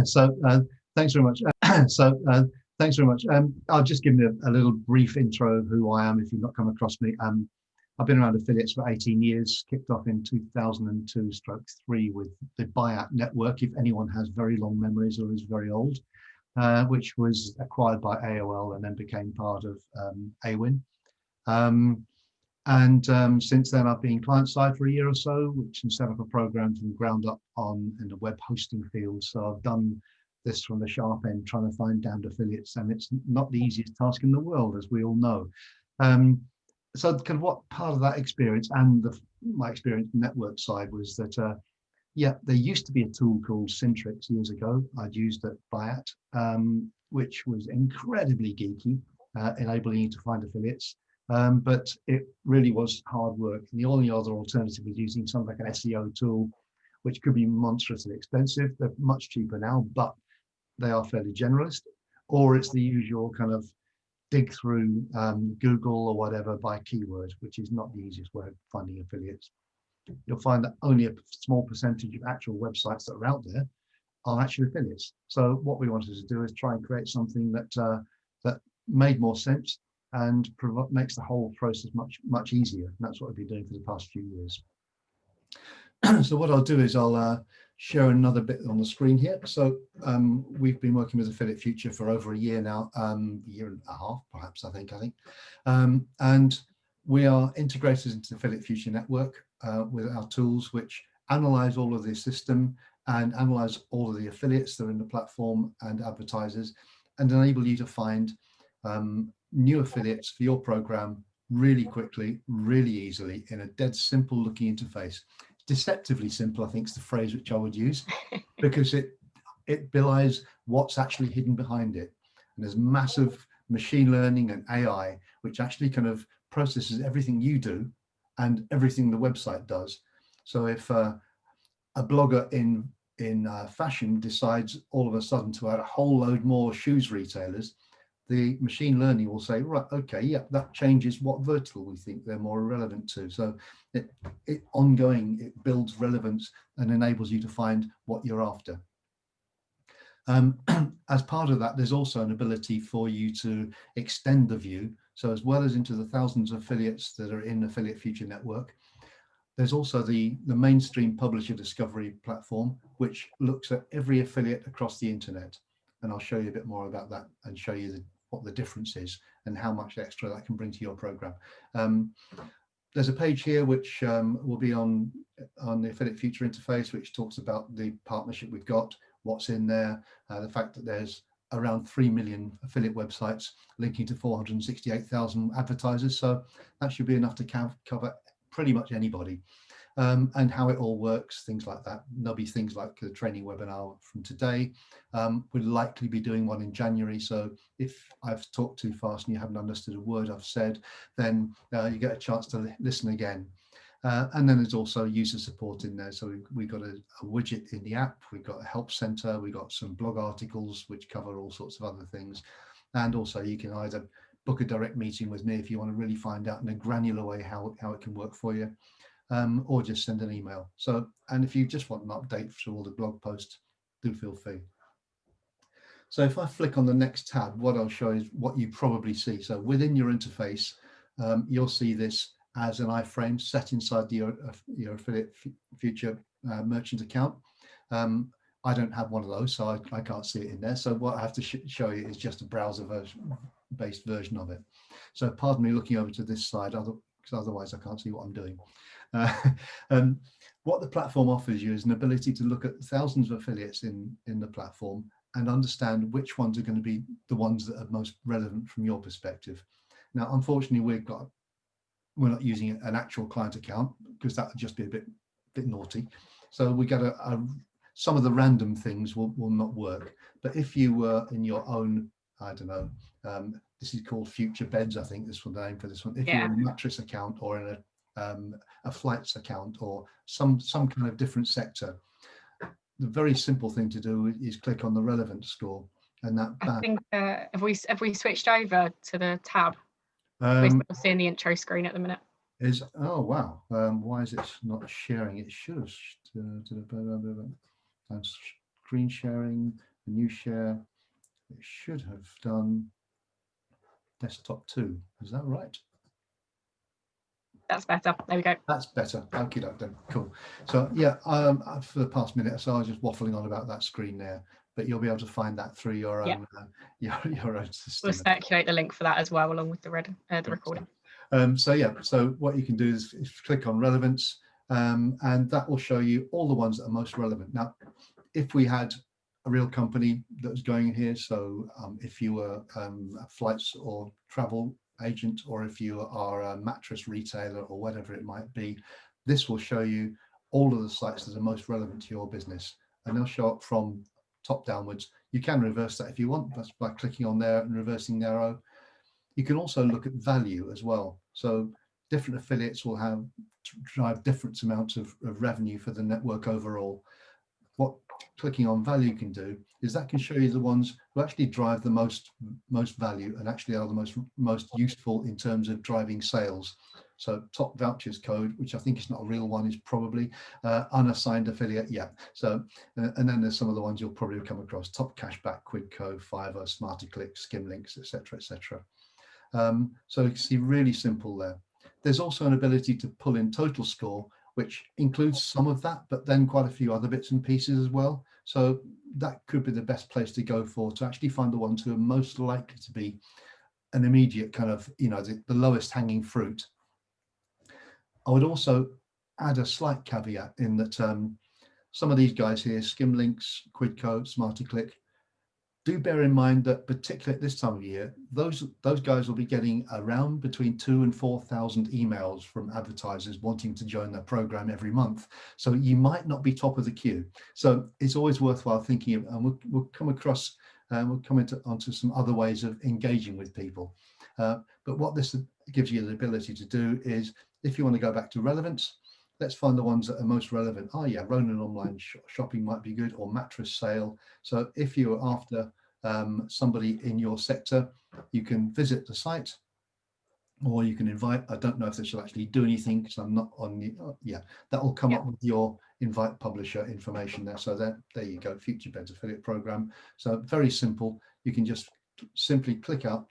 So thanks very much. Thanks very much. I'll just give you a little brief intro of who I am if you've not come across me. I've been around affiliates for 18 years, kicked off in 2002/3 with the Buyout Network, if anyone has very long memories or is very old, which was acquired by AOL and then became part of Awin. Since then, I've been client side for a year or so, which has set up a program from ground up in the web hosting field. So I've done this from the sharp end, trying to find damned affiliates, and it's not the easiest task in the world, as we all know. So kind of what part of that experience and my experience network side was that, yeah, there used to be a tool called Syntrix years ago. I'd used at Buyout, which was incredibly geeky, enabling you to find affiliates. But it really was hard work. And the only other alternative was using something like an SEO tool, which could be monstrously expensive. They're much cheaper now, but they are fairly generalist. Or it's the usual kind of dig through Google or whatever by keyword, which is not the easiest way of finding affiliates. You'll find that only a small percentage of actual websites that are out there are actually affiliates. So what we wanted to do is try and create something that made more sense and makes the whole process much easier. And that's what I've been doing for the past few years. So what I'll do is I'll share another bit on the screen here. So we've been working with Affiliate Future for over a year now, a year and a half, perhaps, I think. And we are integrated into the Affiliate Future network with our tools, which analyze all of the system and analyze all of the affiliates that are in the platform and advertisers, and enable you to find new affiliates for your program really quickly, really easily, in a dead simple looking interface. Deceptively simple, I think, is the phrase which I would use, because it belies what's actually hidden behind it. And there's massive machine learning and AI which actually kind of processes everything you do and everything the website does. So if a blogger in fashion decides all of a sudden to add a whole load more shoes retailers, the machine learning will say, right, okay, yeah, that changes what vertical we think they're more relevant to. So it builds relevance and enables you to find what you're after. As part of that, there's also an ability for you to extend the view. So as well as into the thousands of affiliates that are in Affiliate Future Network, there's also the mainstream publisher discovery platform, which looks at every affiliate across the internet. And I'll show you a bit more about that and show you what the difference is and how much extra that can bring to your program. There's a page here which will be on the Affiliate Future interface, which talks about the partnership we've got, what's in there, the fact that there's around 3 million affiliate websites linking to 468,000 advertisers. So that should be enough to cover pretty much anybody. And how it all works, things like that. There'll be things like the training webinar from today. We'll likely be doing one in January. So if I've talked too fast and you haven't understood a word I've said, then you get a chance to listen again. And then there's also user support in there. So we've got a widget in the app, we've got a help center, we've got some blog articles which cover all sorts of other things. And also you can either book a direct meeting with me if you want to really find out in a granular way how it can work for you. Or just send an email. So, and if you just want an update for all the blog posts, do feel free. So if I flick on the next tab, what I'll show is what you probably see. So within your interface, you'll see this as an iframe set inside your Affiliate Future merchant account. I don't have one of those, so I can't see it in there. So what I have to show you is just a browser-based version of it. So pardon me looking over to this side, because otherwise I can't see what I'm doing. What the platform offers you is an ability to look at thousands of affiliates in the platform and understand which ones are going to be the ones that are most relevant from your perspective. Now, unfortunately, we're not using an actual client account because that would just be a bit naughty. So we get some of the random things will not work. But if you were in your own, I don't know, this is called Future Beds, I think this was the name for this one. If you're in a mattress account or in a flights account or some kind of different sector, the very simple thing to do is click on the relevant score, and that. I think have we switched over to the tab? We're still seeing the intro screen at the minute. Oh wow! Why is it not sharing? It should have. I'm screen sharing, the new share. It should have done desktop 2. Is that right? That's better. There we go. That's better. Okay, then. Cool. So yeah, for the past minute or so, I was just waffling on about that screen there, but you'll be able to find that through your own your own system. We'll circulate the link for that as well, along with the recording. So yeah, so what you can do is click on relevance, and that will show you all the ones that are most relevant. Now, if we had a real company that was going in here, so if you were a flights or travel agent, or if you are a mattress retailer or whatever it might be, this will show you all of the sites that are most relevant to your business, and they'll show up from top downwards. You can reverse that if you want, that's by clicking on there and reversing the arrow. You can also look at value as well. So different affiliates will have drive different amounts of revenue for the network overall. What clicking on value can do is that can show you the ones who actually drive the most value and actually are the most useful in terms of driving sales. So top vouchers code, which I think is not a real one, is probably unassigned affiliate. Yeah. So and then there's some of the ones you'll probably come across: top cashback, Quidco, Fiverr, SmarterClick, Skimlinks, etc., etc. So you can see really simple there. There's also an ability to pull in total score, which includes some of that, but then quite a few other bits and pieces as well. So that could be the best place to go for, to actually find the ones who are most likely to be an immediate kind of, the lowest hanging fruit. I would also add a slight caveat in that some of these guys here, Skimlinks, Quidco, SmarterClick, do bear in mind that particularly at this time of year, those guys will be getting around between 2,000 and 4,000 emails from advertisers wanting to join their program every month. So you might not be top of the queue. So it's always worthwhile thinking of, and we'll come across, we'll come onto some other ways of engaging with people. But what this gives you the ability to do is, if you want to go back to relevance, let's find the ones that are most relevant. Oh yeah, Ronan online shopping might be good, or mattress sale. So if you're after somebody in your sector, you can visit the site, or you can invite. I don't know if this will actually do anything because I'm not on the, that will come up with your invite publisher information there. So there you go, Future Beds affiliate program. So very simple. You can just simply click up,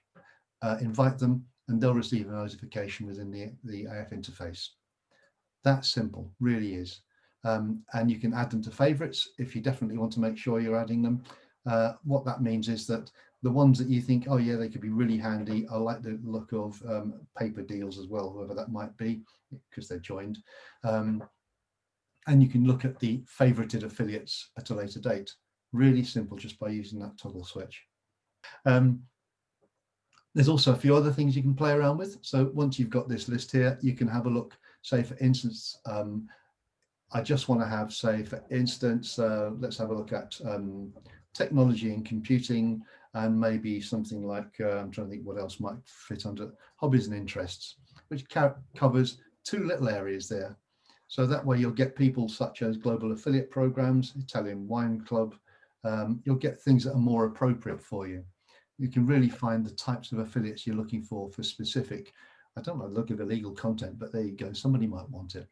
invite them, and they'll receive a notification within the AF interface. That simple, really is. And you can add them to favorites if you definitely want to make sure you're adding them. What that means is that the ones that you think, oh yeah, they could be really handy, I like the look of paper deals as well, whoever that might be, because they're joined. And you can look at the favorited affiliates at a later date. Really simple, just by using that toggle switch. There's also a few other things you can play around with. So once you've got this list here, you can have a look. Say, for instance, I just want to have, say, for instance, let's have a look at technology and computing, and maybe something like, I'm trying to think what else might fit under hobbies and interests, which covers two little areas there. So that way you'll get people such as global affiliate programs, Italian wine club, you'll get things that are more appropriate for you. You can really find the types of affiliates you're looking for specific, I don't like the look of illegal content, but there you go, somebody might want it.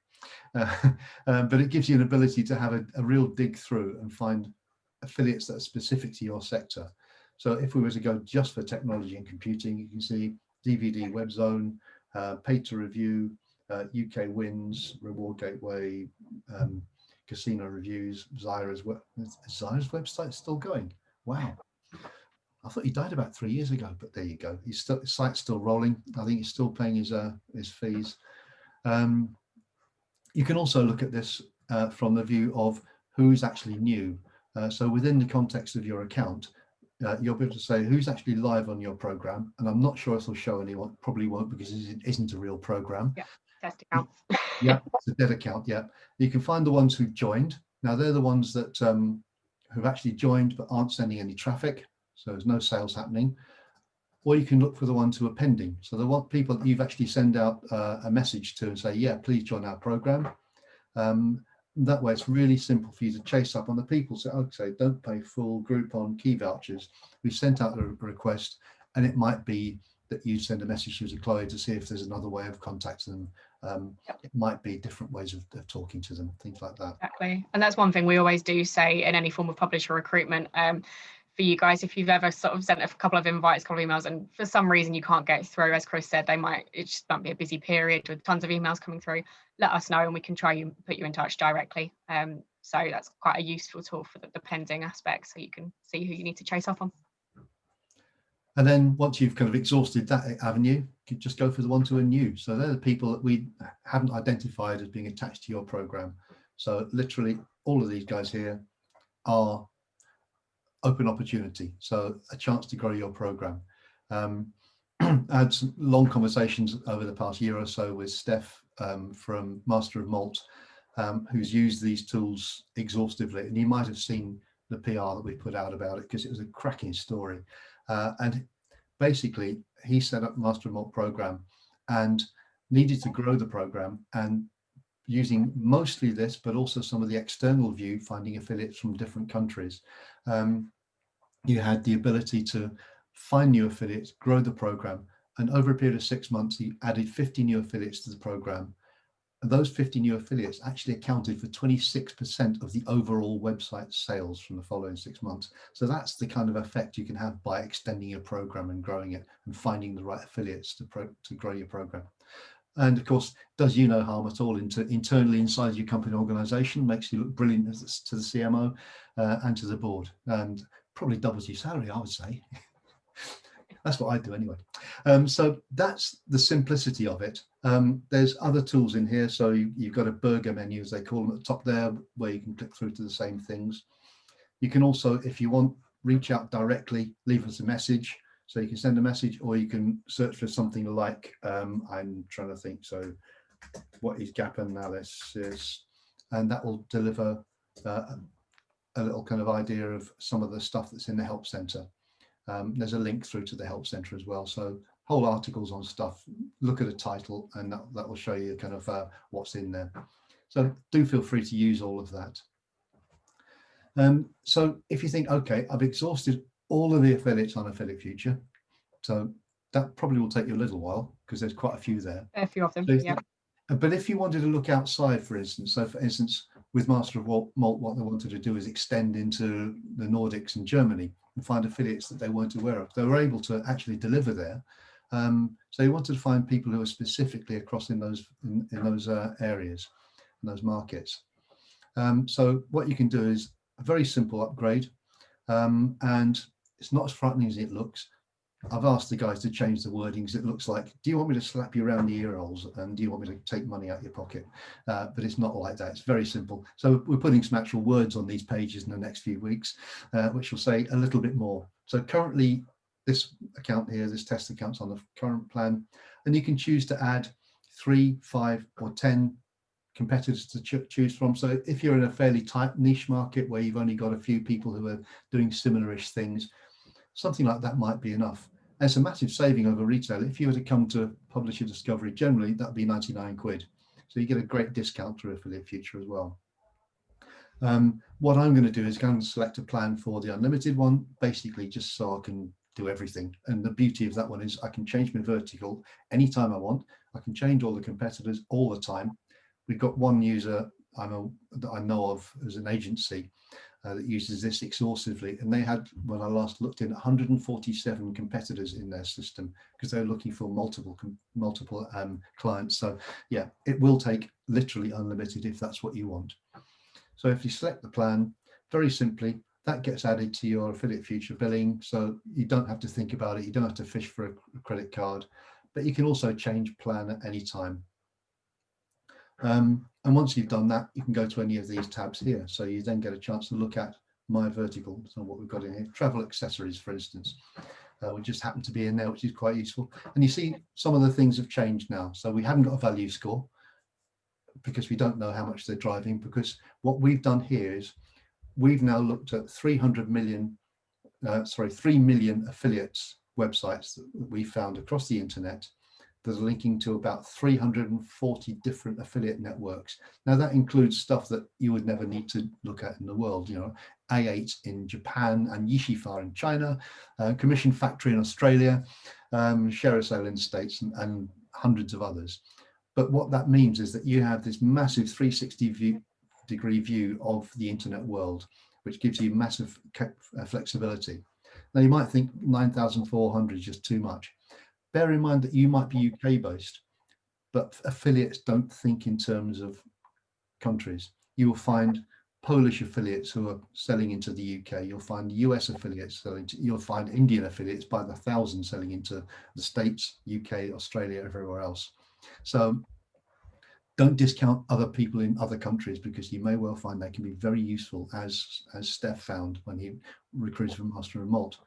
But it gives you an ability to have a real dig through and find affiliates that are specific to your sector. So if we were to go just for technology and computing, you can see DVD Web Zone, Paid to Review, UK Wins, Reward Gateway, Casino Reviews, Zyra's website still going. Wow. I thought he died about 3 years ago, but there you go. His site's still rolling. I think he's still paying his fees. You can also look at this from the view of who's actually new. So within the context of your account, you'll be able to say who's actually live on your program. And I'm not sure if it'll show anyone, probably won't, because it isn't a real program. Yeah, test account. Yeah, it's a dead account. Yeah, you can find the ones who've joined. Now they're the ones that who've actually joined but aren't sending any traffic. So there's no sales happening. Or you can look for the ones who are pending. So the people that you've actually send out a message to and say, yeah, please join our program. That way it's really simple for you to chase up on the people. So okay, don't pay full Groupon key vouchers. We've sent out a request, and it might be that you send a message to Chloe to see if there's another way of contacting them. It might be different ways of talking to them, things like that. Exactly. And that's one thing we always do say in any form of publisher recruitment. For you guys, if you've ever sort of sent a couple of invites, a couple of emails, and for some reason you can't get through, as Chris said, it just might be a busy period with tons of emails coming through, let us know and we can try and put you in touch directly. So that's quite a useful tool for the pending aspect, so you can see who you need to chase up on. And then once you've kind of exhausted that avenue, you could just go for the one to a new. So they're the people that we haven't identified as being attached to your program. So literally all of these guys here are open opportunity, so a chance to grow your program. I had some long conversations over the past year or so with Steph from Master of Malt, who's used these tools exhaustively, and you might have seen the PR that we put out about it because it was a cracking story. And basically he set up Master of Malt program and needed to grow the program, and using mostly this, but also some of the external view, finding affiliates from different countries. You had the ability to find new affiliates, grow the program, and over a period of 6 months, he added 50 new affiliates to the program. And those 50 new affiliates actually accounted for 26% of the overall website sales from the following 6 months. So that's the kind of effect you can have by extending your program and growing it and finding the right affiliates to grow your program. And of course, does you no harm at all internally inside your company organization, makes you look brilliant to the CMO and to the board, and probably doubles your salary, I would say. That's what I do anyway. So that's the simplicity of it. There's other tools in here. So you've got a burger menu, as they call them, at the top there, where you can click through to the same things. You can also, if you want, reach out directly, leave us a message. So you can send a message, or you can search for something like, I'm trying to think, so what is gap analysis? And that will deliver a little kind of idea of some of the stuff that's in the help center. There's a link through to the help center as well. So whole articles on stuff, look at a title, and that will show you kind of what's in there. So do feel free to use all of that. So if you think, okay, I've exhausted all of the affiliates on Affiliate Future, so that probably will take you a little while because there's quite a few there. A few of them, So yeah. But if you wanted to look outside, for instance, so for instance, with Master of Malt, what they wanted to do is extend into the Nordics and Germany and find affiliates that they weren't aware of. They were able to actually deliver there. So you wanted to find people who are specifically across in those areas, in those markets. So what you can do is a very simple upgrade, and it's not as frightening as it looks. I've asked the guys to change the wordings. It looks like, do you want me to slap you around the ear holes, and do you want me to take money out of your pocket? But it's not like that. It's very simple. So we're putting some actual words on these pages in the next few weeks, which will say a little bit more. So currently this account here, this test account's on the current plan, and you can choose to add 3, 5 or 10 competitors to choose from. So if you're in a fairly tight niche market where you've only got a few people who are doing similar-ish things, something like that might be enough. And it's a massive saving over retail. If you were to come to Publisher Discovery, generally that'd be 99 quid. So you get a great discount through Affiliate Future as well. What I'm going to do is go and select a plan for the unlimited one, basically just so I can do everything. And the beauty of that one is I can change my vertical anytime I want. I can change all the competitors all the time. We've got one user that I know of as an agency that uses this exhaustively, and they had, when I last looked in, 147 competitors in their system because they're looking for multiple clients. So yeah, it will take literally unlimited if that's what you want. So if you select the plan, very simply, that gets added to your Affiliate Future billing, so you don't have to think about it. You don't have to fish for a credit card, but you can also change plan at any time. And once you've done that, you can go to any of these tabs here. So you then get a chance to look at my vertical. So what we've got in here, travel accessories, for instance, we just happen to be in there, which is quite useful. And you see some of the things have changed now. So we haven't got a value score because we don't know how much they're driving, because what we've done here is we've now looked at 3 million affiliates websites that we found across the internet that are linking to about 340 different affiliate networks. Now that includes stuff that you would never need to look at in the world, you know, A8 in Japan and Yishifa in China, Commission Factory in Australia, ShareASale in the States, and hundreds of others. But what that means is that you have this massive 360-degree view of the internet world, which gives you massive flexibility. Now you might think 9,400 is just too much. Bear in mind that you might be UK based, but affiliates don't think in terms of countries. You will find Polish affiliates who are selling into the UK. You'll find US affiliates selling to, you'll find Indian affiliates by the thousands selling into the States, UK, Australia, everywhere else. So don't discount other people in other countries, because you may well find they can be very useful, as Steph found when he recruited from Master and Malt.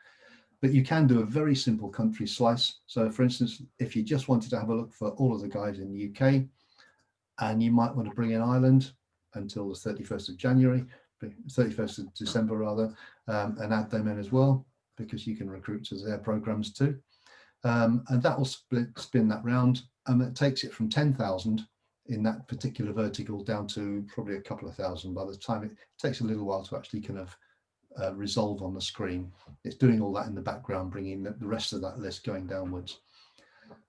But you can do a very simple country slice. So for instance, if you just wanted to have a look for all of the guys in the UK, and you might want to bring in Ireland until the 31st of January, 31st of December rather, and add them in as well, because you can recruit to their programs too. And that will spin that round, and it takes it from 10,000 in that particular vertical down to probably a couple of thousand. By the time it takes a little while to actually kind of resolve on the screen, it's doing all that in the background, bringing the rest of that list going downwards.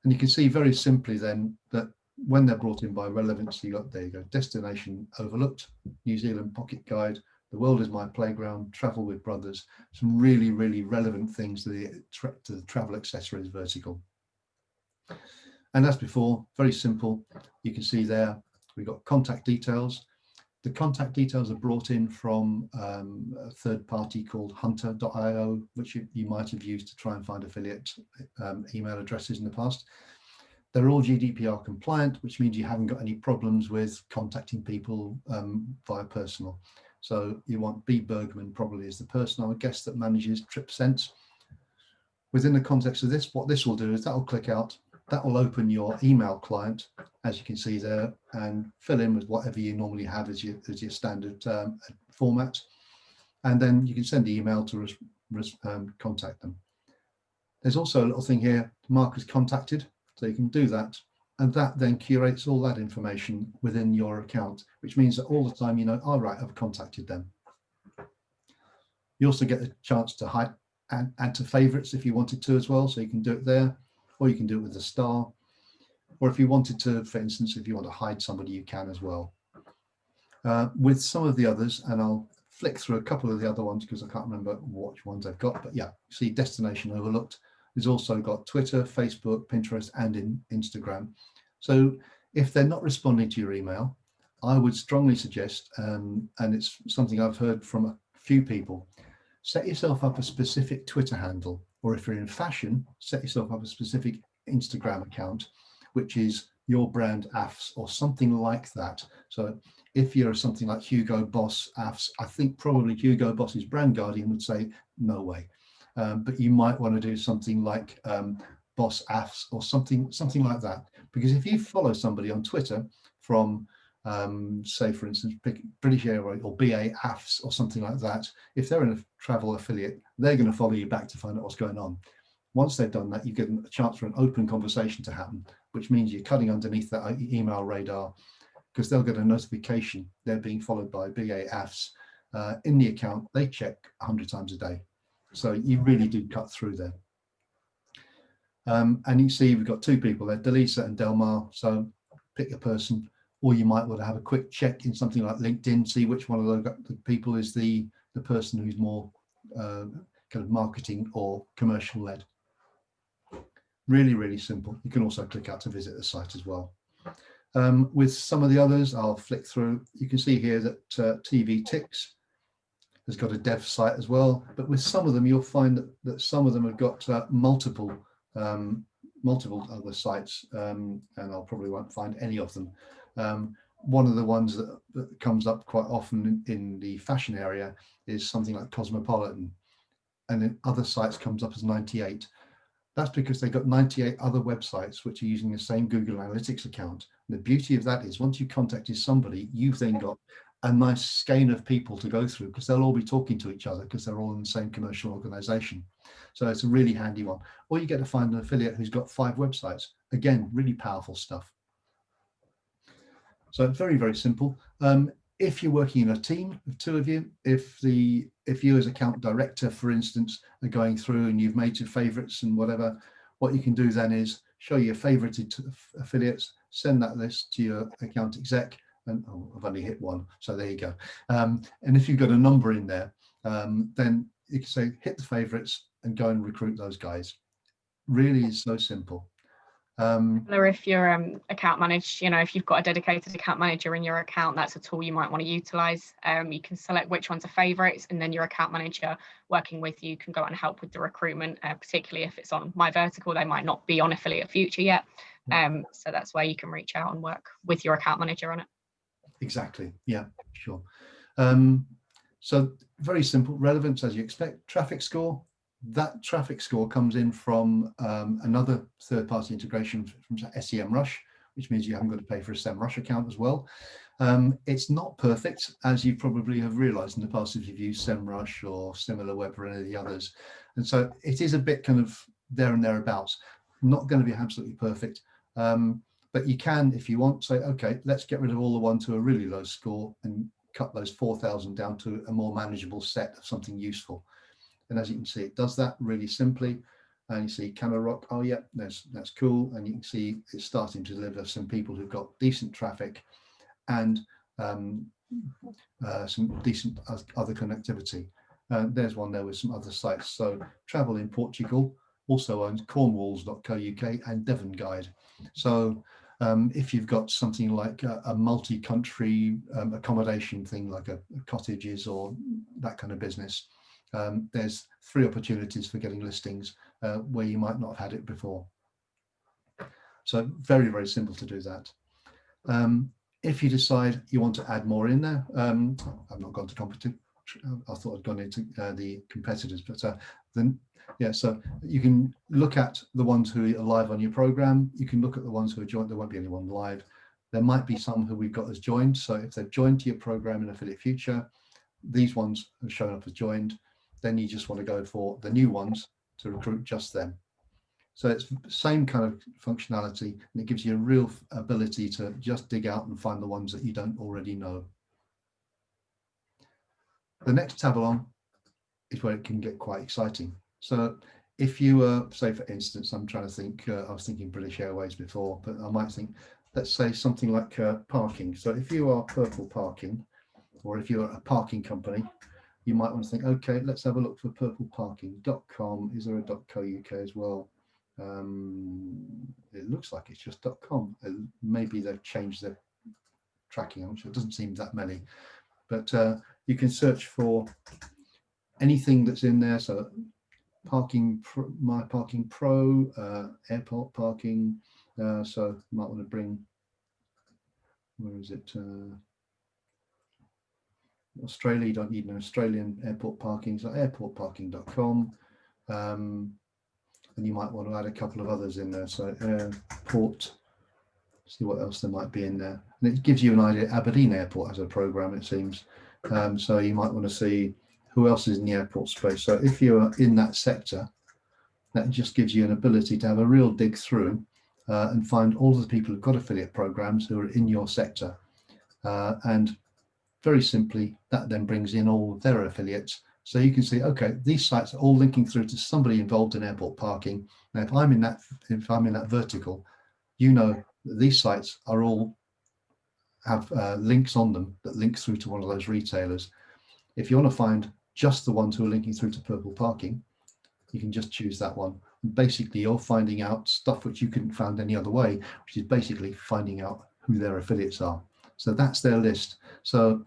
And you can see very simply then that when they're brought in by relevance, you got, there you go, destination overlooked, New Zealand pocket guide, the world is my playground, travel with brothers, some really, really relevant things to the travel accessories vertical. And as before, very simple. You can see there, we've got contact details. The contact details are brought in from a third party called hunter.io, which you might have used to try and find affiliate email addresses in the past. They're all GDPR compliant, which means you haven't got any problems with contacting people via personal. So you want B. Bergman probably is the person, I would guess, that manages TripSense. Within the context of this, what this will do is that will click out, that will open your email client, as you can see there, and fill in with whatever you normally have as your standard format. And then you can send the email to contact them. There's also a little thing here, mark as contacted. So you can do that, and that then curates all that information within your account, which means that all the time you know, all right, I've contacted them. You also get a chance to hide and add to favorites if you wanted to as well. So you can do it there, or you can do it with a star. Or if you wanted to, for instance, if you want to hide somebody, you can as well. With some of the others, and I'll flick through a couple of the other ones because I can't remember which ones I've got, but yeah, see destination overlooked. There's also got Twitter, Facebook, Pinterest, and Instagram. So if they're not responding to your email, I would strongly suggest, and it's something I've heard from a few people, set yourself up a specific Twitter handle, or if you're in fashion, set yourself up a specific Instagram account, which is your brand AFS or something like that. So if you're something like Hugo Boss AFS, I think probably Hugo Boss's Brand Guardian would say, no way. But you might want to do something like Boss AFS or something like that. Because if you follow somebody on Twitter from, say, for instance, British Airways or BA AFS or something like that, if they're in a travel affiliate, they're going to follow you back to find out what's going on. Once they've done that, you get a chance for an open conversation to happen, which means you're cutting underneath that email radar, because they'll get a notification they're being followed by BA AFS in the account. They check 100 times a day. So you really do cut through there. And you see we've got two people there, Delisa and Delmar. So pick a person, or you might want to have a quick check in something like LinkedIn, see which one of the people is the person who's more kind of marketing or commercial led. Really, really simple. You can also click out to visit the site as well. With some of the others, I'll flick through. You can see here that TV Ticks has got a dev site as well, but with some of them you'll find that some of them have got multiple other sites, and I'll probably won't find any of them. One of the ones that comes up quite often in the fashion area is something like Cosmopolitan, and then other sites comes up as 98. That's because they've got 98 other websites which are using the same Google Analytics account. And the beauty of that is once you contacted somebody, you've then got a nice skein of people to go through, because they'll all be talking to each other because they're all in the same commercial organization. So it's a really handy one. Or you get to find an affiliate who's got 5 websites. Again, really powerful stuff. So it's very, very simple. If you're working in a team of 2 of you, if you as account director, for instance, are going through and you've made your favorites and whatever, what you can do then is show your favorited affiliates, send that list to your account exec, and oh, I've only hit one, so there you go. And if you've got a number in there, then you can say hit the favorites and go and recruit those guys. Really is so simple. Or if you're account managed, if you've got a dedicated account manager in your account, that's a tool you might want to utilize. You can select which ones are favorites, and then your account manager working with you can go and help with the recruitment, particularly if it's on My Vertical. They might not be on Affiliate Future yet. So that's where you can reach out and work with your account manager on it. Exactly. Yeah, sure. So very simple, relevance as you expect. Traffic score. That traffic score comes in from another third-party integration from SEMrush, which means you haven't got to pay for a SEMrush account as well. It's not perfect, as you probably have realized in the past if you've used SEMrush or SimilarWeb or any of the others. And so it is a bit kind of there and thereabouts, not going to be absolutely perfect. But you can, if you want, say, okay, let's get rid of all the ones who are really low score and cut those 4,000 down to a more manageable set of something useful. And as you can see, it does that really simply. And you see CameraRock, oh yeah, that's cool. And you can see it's starting to deliver some people who've got decent traffic and some decent other connectivity. There's one there with some other sites. So Travel in Portugal also owns cornwalls.co.uk and Devon Guide. So if you've got something like a multi-country accommodation thing, like a cottages or that kind of business, there's 3 opportunities for getting listings where you might not have had it before. So very, very simple to do that. If you decide you want to add more in there, I've not gone to competition. I thought I'd gone into the competitors, but then yeah, so you can look at the ones who are live on your program. You can look at the ones who are joined. There won't be anyone live. There might be some who we've got as joined. So if they've joined to your program in Affiliate Future, these ones have shown up as joined. Then you just want to go for the new ones to recruit just them. So it's the same kind of functionality, and it gives you a real ability to just dig out and find the ones that you don't already know. The next tab along is where it can get quite exciting. So if you say, for instance, I'm trying to think, I was thinking British Airways before, but I might think, let's say something like parking. So if you are Purple Parking, or if you're a parking company, you might want to think, okay, let's have a look for purpleparking.com. Is there a .co.uk as well? It looks like it's just .com. Maybe they've changed their tracking. I'm sure it doesn't seem that many, but you can search for anything that's in there. So parking, My Parking Pro, airport parking. So you might want to bring, where is it? Australia, you don't need an Australian airport parking, so airportparking.com. And you might want to add a couple of others in there. So airport, see what else there might be in there. And it gives you an idea. Aberdeen Airport has a program, it seems. So you might want to see who else is in the airport space. So if you're in that sector, that just gives you an ability to have a real dig through and find all of the people who've got affiliate programs who are in your sector. And very simply, that then brings in all of their affiliates. So you can see, okay, these sites are all linking through to somebody involved in airport parking. Now, if I'm in that vertical, you know that these sites are all have links on them that link through to one of those retailers. If you want to find just the ones who are linking through to Purple Parking, you can just choose that one. And basically, you're finding out stuff which you couldn't find any other way, which is basically finding out who their affiliates are. So that's their list. So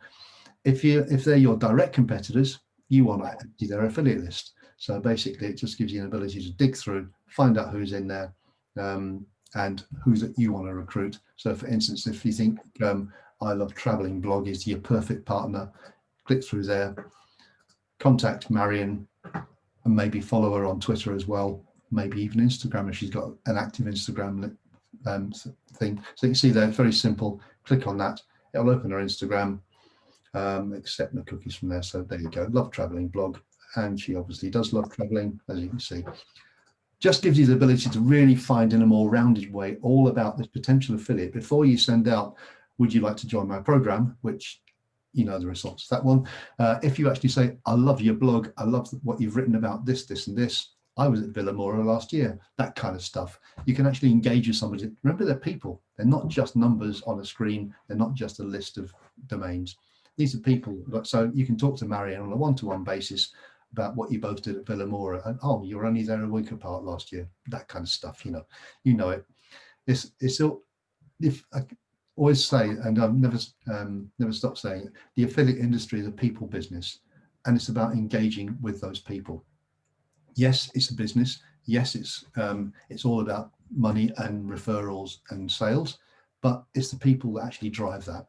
if they're your direct competitors, you want to empty their affiliate list. So basically, it just gives you an ability to dig through, find out who's in there, and who that you want to recruit. So for instance, if you think I Love Traveling blog is your perfect partner, click through there, contact Marion, and maybe follow her on Twitter as well, maybe even Instagram if she's got an active Instagram thing. So you can see there, it's very simple. Click on that, it'll open her Instagram, accept no cookies from there. So there you go, Love Traveling blog, and she obviously does love traveling, as you can see. Just gives you the ability to really find in a more rounded way all about this potential affiliate before you send out, would you like to join my program, which you know the results of that one. If you actually say, I love your blog, I love what you've written about this, this, and this, I was at Villamora last year, that kind of stuff. You can actually engage with somebody. Remember, they're people. They're not just numbers on a screen. They're not just a list of domains. These are people. So you can talk to Marianne on a one-to-one basis about what you both did at Villamora. And, oh, you were only there a week apart last year. That kind of stuff, you know it. It's all, if I always say, and I've never stopped saying it, the affiliate industry is a people business, and it's about engaging with those people. Yes, it's a business. Yes, it's all about money and referrals and sales, but it's the people that actually drive that.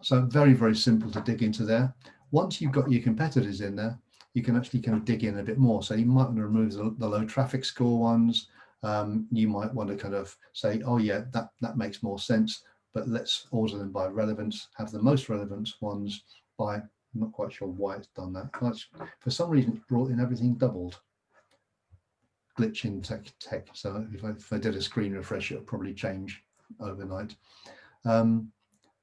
So very, very simple to dig into there. Once you've got your competitors in there, you can actually kind of dig in a bit more. So you might want to remove the low traffic score ones. You might want to kind of say, oh yeah, that makes more sense, but let's order them by relevance, have the most relevant ones by, I'm not quite sure why it's done that. For some reason, it's brought in everything doubled. Glitch in tech. So if I did a screen refresh, it'll probably change overnight.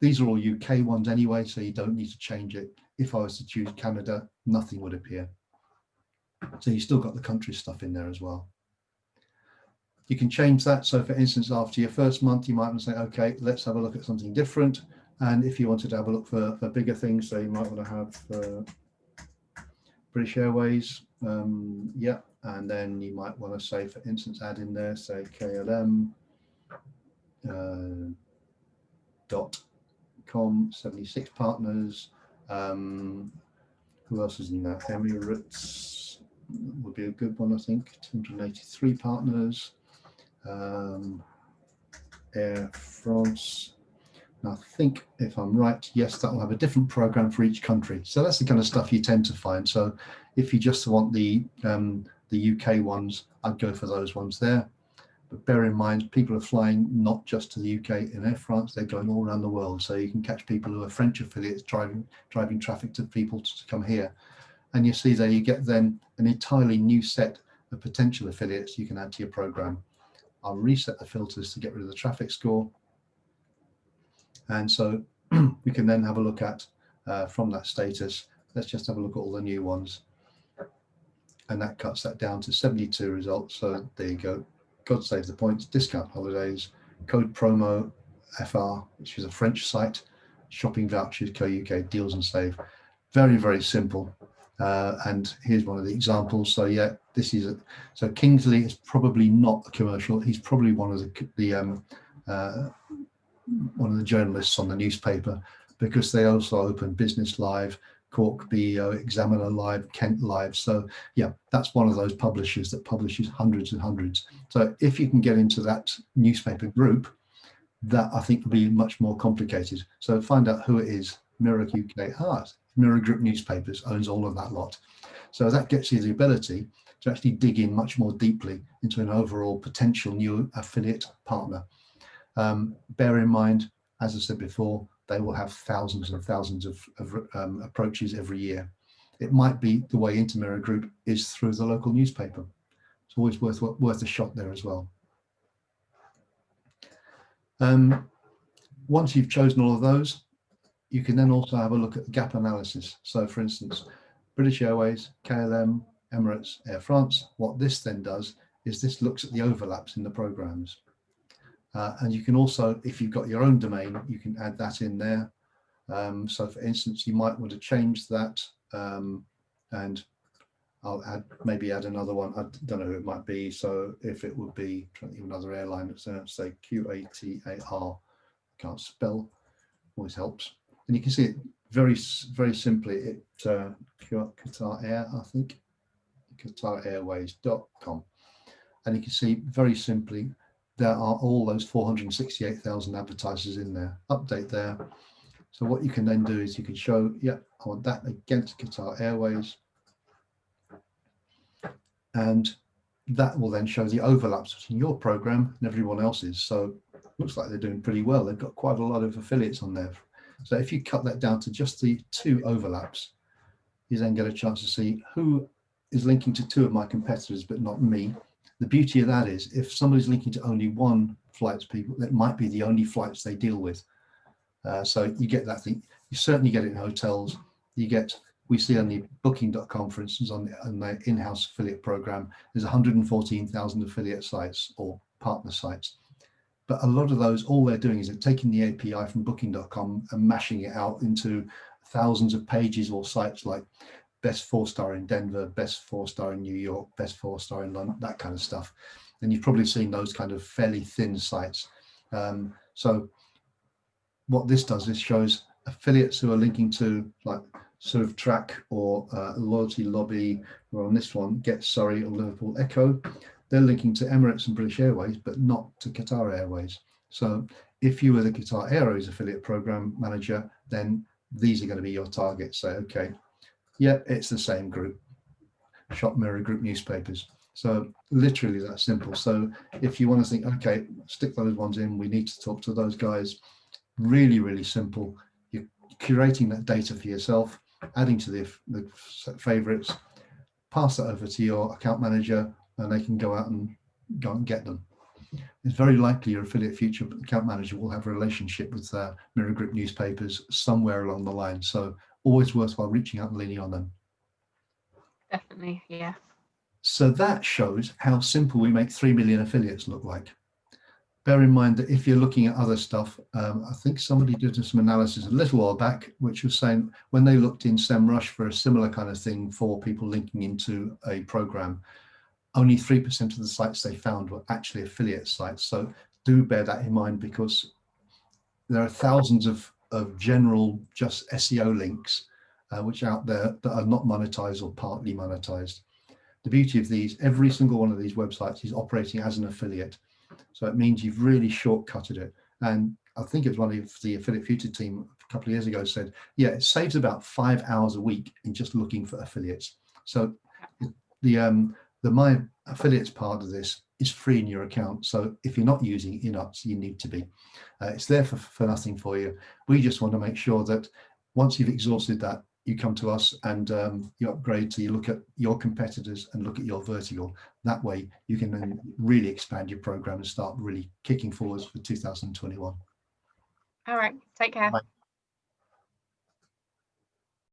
These are all UK ones anyway, so you don't need to change it. If I was to choose Canada, nothing would appear. So you still got the country stuff in there as well. You can change that. So for instance, after your first month, you might want to say, okay, let's have a look at something different. And if you wanted to have a look for bigger things, so you might want to have British Airways, yeah. And then you might want to say, for instance, add in there, say KLM, .com, 76 partners. Who else is in that? Emirates would be a good one, I think. 283 partners. Air France. And I think, if I'm right, yes, that will have a different program for each country. So that's the kind of stuff you tend to find. So if you just want the UK ones, I'd go for those ones there. But bear in mind, people are flying not just to the UK in Air France, they're going all around the world. So you can catch people who are French affiliates driving traffic to people to come here. And you see there, you get then an entirely new set of potential affiliates you can add to your program. I'll reset the filters to get rid of the traffic score. And so we can then have a look at, from that status, let's just have a look at all the new ones. And that cuts that down to 72 results. So there you go. God save the points, discount holidays, code promo FR, which is a French site, shopping vouchers, co-UK, deals and save. Very, very simple. And here's one of the examples. So yeah, this is so Kingsley is probably not a commercial. He's probably one of the journalists on the newspaper, because they also open Business Live, Cork BEO, Examiner Live, Kent Live. So yeah, that's one of those publishers that publishes hundreds and hundreds. So if you can get into that newspaper group, that I think will be much more complicated. So find out who it is. Mirror UK, Mirror Group Newspapers owns all of that lot. So that gets you the ability to actually dig in much more deeply into an overall potential new affiliate partner. Bear in mind, as I said before, they will have thousands and thousands of approaches every year. It might be the way into Mirror Group is through the local newspaper. It's always worth a shot there as well. Once you've chosen all of those, you can then also have a look at the gap analysis. So for instance, British Airways, KLM, Emirates, Air France, what this then does is this looks at the overlaps in the programs. And you can also, if you've got your own domain, you can add that in there. So for instance, you might want to change that, and I'll maybe add another one. I don't know who it might be. So if it would be another airline, let's say QATAR, can't spell, always helps. And you can see it very, very simply. Qatar Air, I think, QatarAirways.com. And you can see very simply, there are all those 468,000 advertisers in there. Update there. So what you can then do is you can show, yeah, I want that against Qatar Airways. And that will then show the overlaps between your program and everyone else's. So it looks like they're doing pretty well. They've got quite a lot of affiliates on there. So if you cut that down to just the 2 overlaps, you then get a chance to see who is linking to 2 of my competitors, but not me. The beauty of that is if somebody's linking to only 1 flights people, that might be the only flights they deal with. So you get that thing. You certainly get it in hotels. You get we see on the booking.com, for instance, on the in-house affiliate program, there's 114,000 affiliate sites or partner sites. But a lot of those, all they're doing is they're taking the API from booking.com and mashing it out into thousands of pages or sites like best 4-star in Denver, best 4-star in New York, best 4-star in London, that kind of stuff. And you've probably seen those kind of fairly thin sites. So what this does is shows affiliates who are linking to like Servtrack or Loyalty Lobby, or on this one, Get Surrey or Liverpool Echo. They're linking to Emirates and British Airways, but not to Qatar Airways. So if you were the Qatar Airways affiliate program manager, then these are going to be your targets. Say, okay, yeah, it's the same group, Shop Mirror Group newspapers. So literally that simple. So if you want to think, okay, stick those ones in, we need to talk to those guys. Really, really simple. You're curating that data for yourself, adding to the favorites, pass that over to your account manager, and they can go out and get them. It's very likely your affiliate future account manager will have a relationship with Mirror Group newspapers somewhere along the line. So always worthwhile reaching out and leaning on them. Definitely, yeah. So that shows how simple we make 3 million affiliates look like. Bear in mind that if you're looking at other stuff, I think somebody did some analysis a little while back, which was saying when they looked in SEMrush for a similar kind of thing for people linking into a program, only 3% of the sites they found were actually affiliate sites. So do bear that in mind, because there are thousands of general just SEO links which are out there that are not monetized or partly monetized. The beauty of these, every single one of these websites is operating as an affiliate. So it means you've really shortcutted it. And I think it was one of the Affiliate Future team a couple of years ago said, yeah, it saves about 5 hours a week in just looking for affiliates. So the My Affiliates part of this is free in your account. So if you're not using it, you need to be. It's there for nothing for you. We just want to make sure that once you've exhausted that, you come to us and you upgrade to you look at your competitors and look at your vertical. That way you can then really expand your program and start really kicking forwards for 2021. All right, take care. Bye.